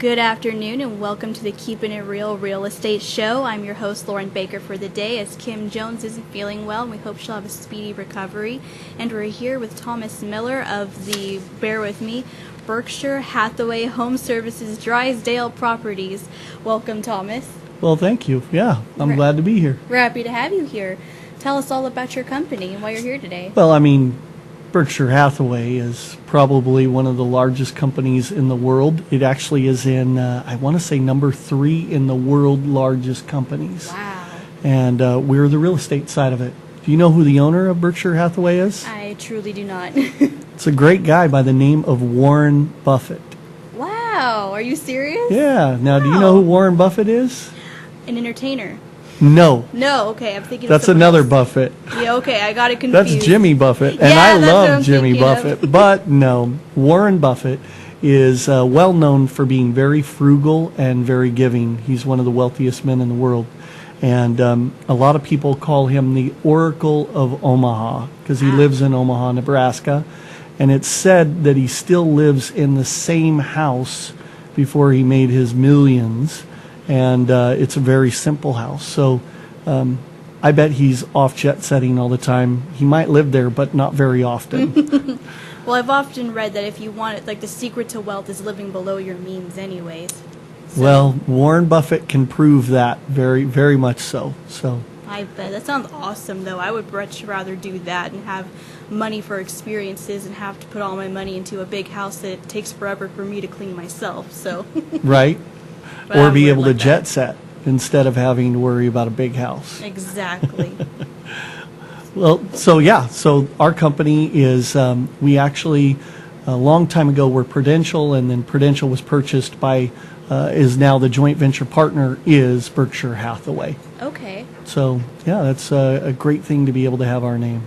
Good afternoon and welcome to the Keeping It Real Real Estate Show. I'm your host, Lauren Baker, for the day, as Kim Jones isn't feeling well, and we hope she'll have a speedy recovery. And we're here with Thomas Miller of the, bear with me, Berkshire Hathaway HomeServices Drydale Properties. Welcome, Thomas. Well, thank you. Yeah, I'm glad to be here. We're happy to have you here. Tell us all about your company and why you're here today. Well, I mean, Berkshire Hathaway is probably one of the largest companies in the world. It actually is in, I want to say, number 3 in the world largest companies. Wow. And we're the real estate side of it. Do you know who the owner of Berkshire Hathaway is? I truly do not. It's a great guy by the name of Warren Buffett. Wow. Are you serious? Yeah. Now, do you know who Warren Buffett is? An entertainer. No. No, okay, I'm thinking That's of another else. Buffett. Yeah, okay, I got it confused. That's Jimmy Buffett, and Yeah, I that's what I'm love Jimmy thinking of. Buffett. But no, Warren Buffett is well known for being very frugal and very giving. He's one of the wealthiest men in the world. And a lot of people call him the Oracle of Omaha because he lives in Omaha, Nebraska. And it's said that he still lives in the same house before he made his millions. And it's a very simple house. So I bet he's off jet setting all the time. He might live there, but not very often. Well, I've often read that if you want it, like the secret to wealth is living below your means anyways. So, Well, Warren Buffett can prove that very, very much so. So I bet. That sounds awesome, though. I would much rather do that and have money for experiences and have to put all my money into a big house that it takes forever for me to clean myself. So, right, But or I be would able to like that. jet set instead of having to worry about a big house. Exactly. Well, so our company is, we actually, a long time ago, were Prudential, and then Prudential was purchased by, is now the joint venture partner is Berkshire Hathaway. Okay. So, yeah, that's a great thing to be able to have our name.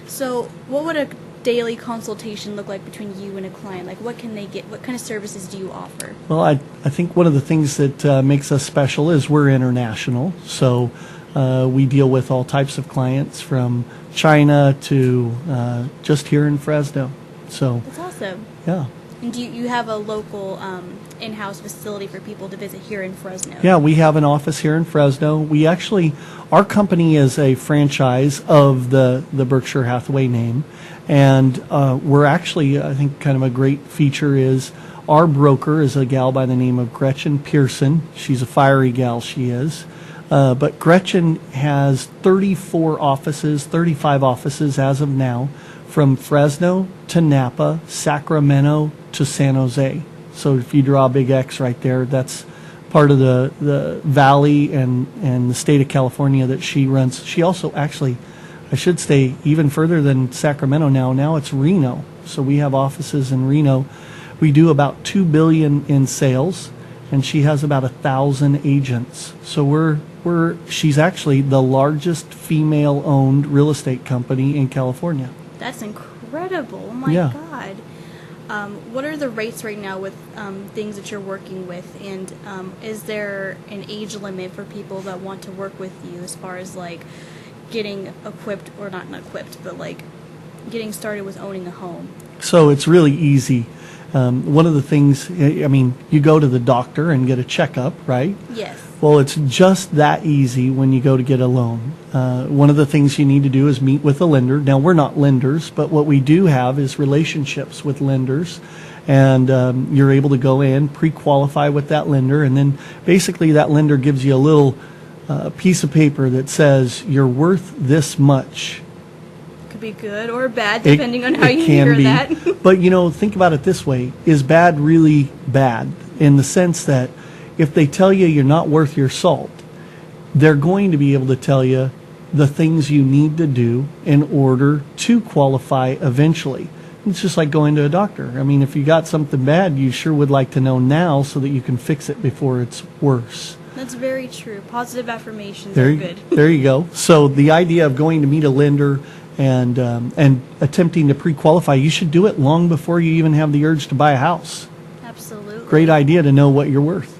So, what would a daily consultation look like between you and a client? Like, what can they get? What kind of services do you offer? Well, I think one of the things that makes us special is we're international. So we deal with all types of clients from China to just here in Fresno. So, That's awesome. yeah. And do you have a local in-house facility for people to visit here in Fresno? Yeah, we have an office here in Fresno. We actually, our company is a franchise of the Berkshire Hathaway name. And we're actually, I think kind of a great feature is our broker is a gal by the name of Gretchen Pearson. She's a fiery gal, she is. But Gretchen has 35 offices as of now, from Fresno to Napa, Sacramento to San Jose. So if you draw a big X right there, that's part of the valley and the state of California that she runs. She also actually, I should say, even further than Sacramento now. Now it's Reno. So we have offices in Reno. We do about $2 billion in sales, and she has about 1,000 agents. So she's actually the largest female-owned real estate company in California. That's incredible. Oh my Yeah. God. What are the rates right now with things that you're working with? And is there an age limit for people that want to work with you as far as like getting equipped, or not equipped, but like getting started with owning a home? So it's really easy. One of the things, I mean, you go to the doctor and get a checkup, right? Yes. Well, it's just that easy when you go to get a loan. One of the things you need to do is meet with a lender. Now, we're not lenders, but what we do have is relationships with lenders. And you're able to go in, pre-qualify with that lender, and then basically that lender gives you a little piece of paper that says you're worth this much. Could be good or bad, depending on how you hear that. But, you know, think about it this way. Is bad really bad? In the sense that if they tell you you're not worth your salt, they're going to be able to tell you the things you need to do in order to qualify eventually. It's just like going to a doctor. I mean, if you got something bad, you sure would like to know now so that you can fix it before it's worse. That's very true. Positive affirmations are good. There you go. So the idea of going to meet a lender and attempting to pre-qualify, you should do it long before you even have the urge to buy a house. Absolutely. Great idea to know what you're worth.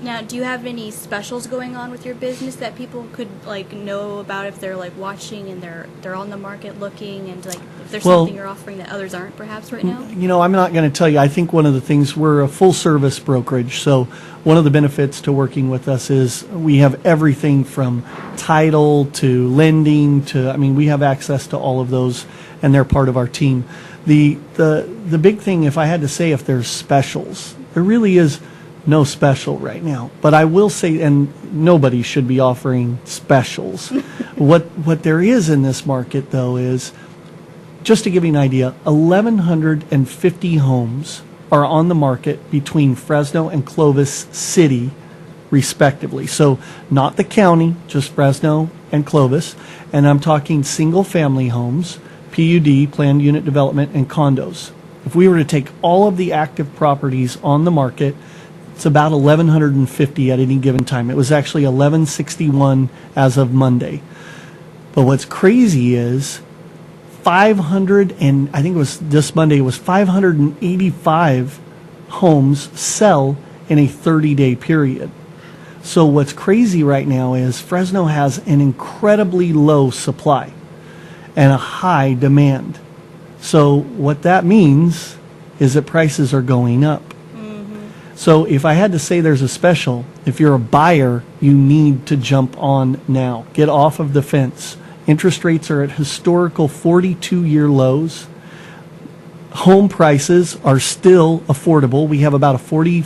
Now, do you have any specials going on with your business that people could know about if they're watching and they're on the market looking, and if there's something you're offering that others aren't perhaps right now? I'm not going to tell you. I think one of the things, we're a full service brokerage, so one of the benefits to working with us is we have everything from title to lending to, we have access to all of those, and they're part of our team. The big thing, if I had to say, if there's specials, there really is no special right now. But I will say, and nobody should be offering specials. What there is in this market, though, is, just to give you an idea, 1,150 homes are on the market between Fresno and Clovis City, respectively. So not the county, just Fresno and Clovis. And I'm talking single-family homes, PUD, planned unit development, and condos. If we were to take all of the active properties on the market, it's about 1,150 at any given time. It was actually 1,161 as of Monday. But what's crazy is 500, and I think it was this Monday, it was 585 homes sell in a 30-day period. So what's crazy right now is Fresno has an incredibly low supply and a high demand. So what that means is that prices are going up. So if I had to say there's a special, if you're a buyer, you need to jump on now. Get off of the fence. Interest rates are at historical 42-year lows. Home prices are still affordable. We have about a 42%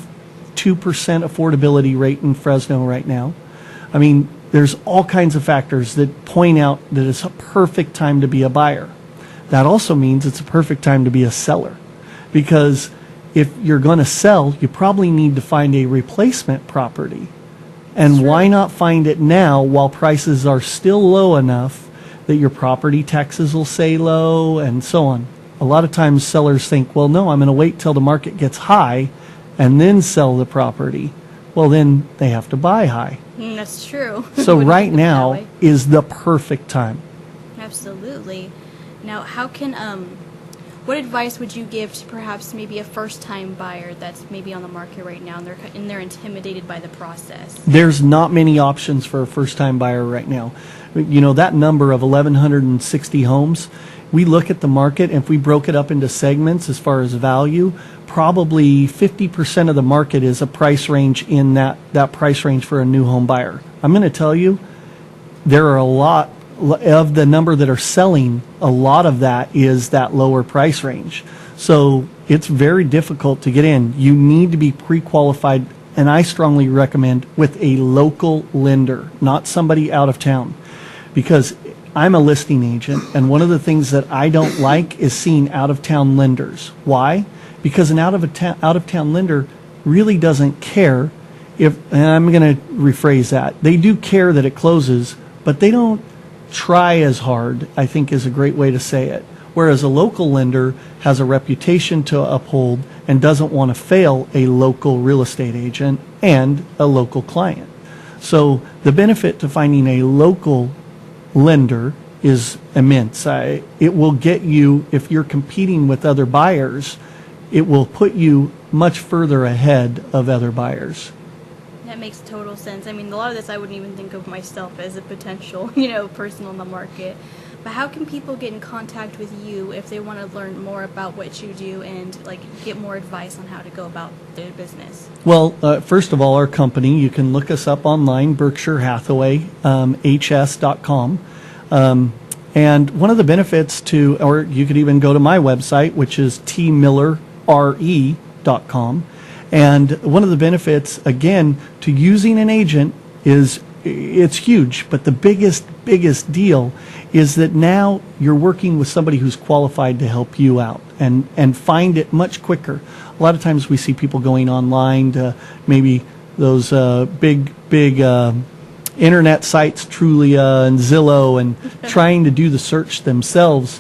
affordability rate in Fresno right now. There's all kinds of factors that point out that it's a perfect time to be a buyer. That also means it's a perfect time to be a seller, because if you're going to sell, you probably need to find a replacement property. And why not find it now while prices are still low enough that your property taxes will stay low and so on? A lot of times sellers think, well, no, I'm going to wait till the market gets high and then sell the property. Well, then they have to buy high. That's true. So right now is the perfect time. Absolutely. Now, what advice would you give to perhaps maybe a first-time buyer that's maybe on the market right now and they're intimidated by the process? There's not many options for a first-time buyer right now. That number of 1,160 homes, we look at the market, and if we broke it up into segments as far as value, probably 50% of the market is a price range in that price range for a new home buyer. I'm going to tell you, there are a lot of the number that are selling, a lot of that is that lower price range. So it's very difficult to get in. You need to be pre-qualified, and I strongly recommend with a local lender, not somebody out of town, because I'm a listing agent, and one of the things that I don't like is seeing out-of-town lenders. Why? Because an out-of-town lender really doesn't care if, and I'm going to rephrase that, they do care that it closes, but they don't try as hard, I think is a great way to say it. Whereas a local lender has a reputation to uphold and doesn't want to fail a local real estate agent and a local client. So the benefit to finding a local lender is immense. It will get you, if you're competing with other buyers, it will put you much further ahead of other buyers. That makes total sense. A lot of this I wouldn't even think of myself as a potential, person on the market. But how can people get in contact with you if they want to learn more about what you do and get more advice on how to go about their business? Well, first of all, our company, you can look us up online, Berkshire Hathaway HS.com. And one of the benefits or you could even go to my website, which is tmillerre.com. And one of the benefits, again, to using an agent is it's huge. But the biggest deal is that now you're working with somebody who's qualified to help you out and find it much quicker. A lot of times we see people going online to maybe those big internet sites, Trulia and Zillow, and trying to do the search themselves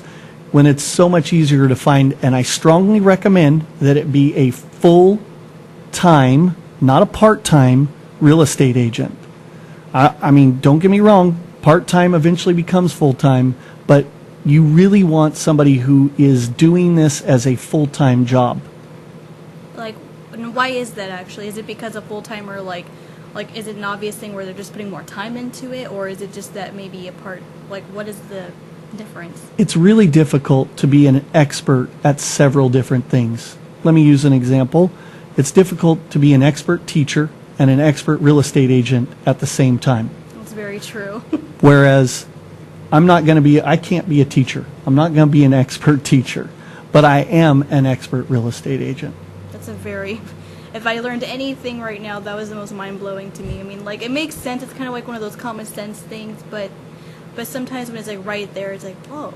when it's so much easier to find. And I strongly recommend that it be a full-time, not a part-time, real estate agent. Don't get me wrong, part-time eventually becomes full-time, but you really want somebody who is doing this as a full-time job. And why is that actually? Is it because a full-timer, is it an obvious thing where they're just putting more time into it, or is it just that maybe what is the difference? It's really difficult to be an expert at several different things. Let me use an example. It's difficult to be an expert teacher and an expert real estate agent at the same time. That's very true. Whereas I can't be a teacher. I'm not going to be an expert teacher, but I am an expert real estate agent. If I learned anything right now, that was the most mind-blowing to me. I mean, it makes sense. It's kind of like one of those common sense things, but sometimes when it's right there, it's whoa.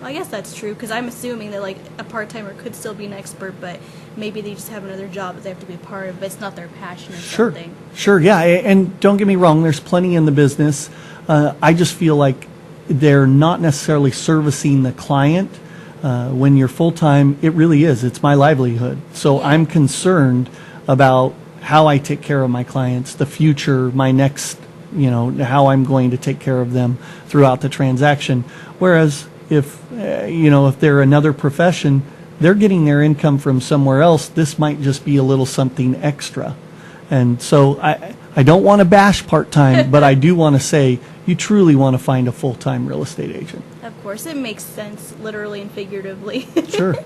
Well, I guess that's true, because I'm assuming that a part-timer could still be an expert, but maybe they just have another job that they have to be a part of, but it's not their passion or something. Sure, yeah. And don't get me wrong, there's plenty in the business. I just feel like they're not necessarily servicing the client. When you're full-time, it really is. It's my livelihood. So Yeah. I'm concerned about how I take care of my clients, the future, my next, how I'm going to take care of them throughout the transaction. Whereas if they're another profession, they're getting their income from somewhere else. This might just be a little something extra. And so I don't want to bash part-time, but I do want to say you truly want to find a full-time real estate agent. Of course, it makes sense, literally and figuratively. Sure.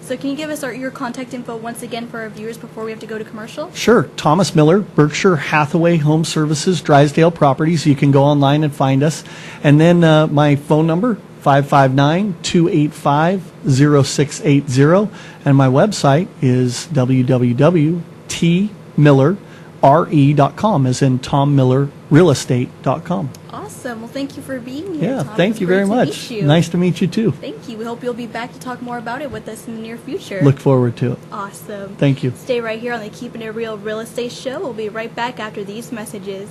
So can you give us your contact info once again for our viewers before we have to go to commercial? Sure. Thomas Miller, Berkshire Hathaway HomeServices, Drydale Properties. You can go online and find us. And then my phone number, 559-285-0680. And my website is www.tmillerre.com, as in tommillerrealestate.com. Awesome. Well, thank you for being here, Yeah, Tom. thank It's you great very to much. meet you. Nice to meet you too. Thank you. We hope you'll be back to talk more about it with us in the near future. Look forward to it. Awesome. Thank you. Stay right here on the Keeping It Real Real Estate Show. We'll be right back after these messages.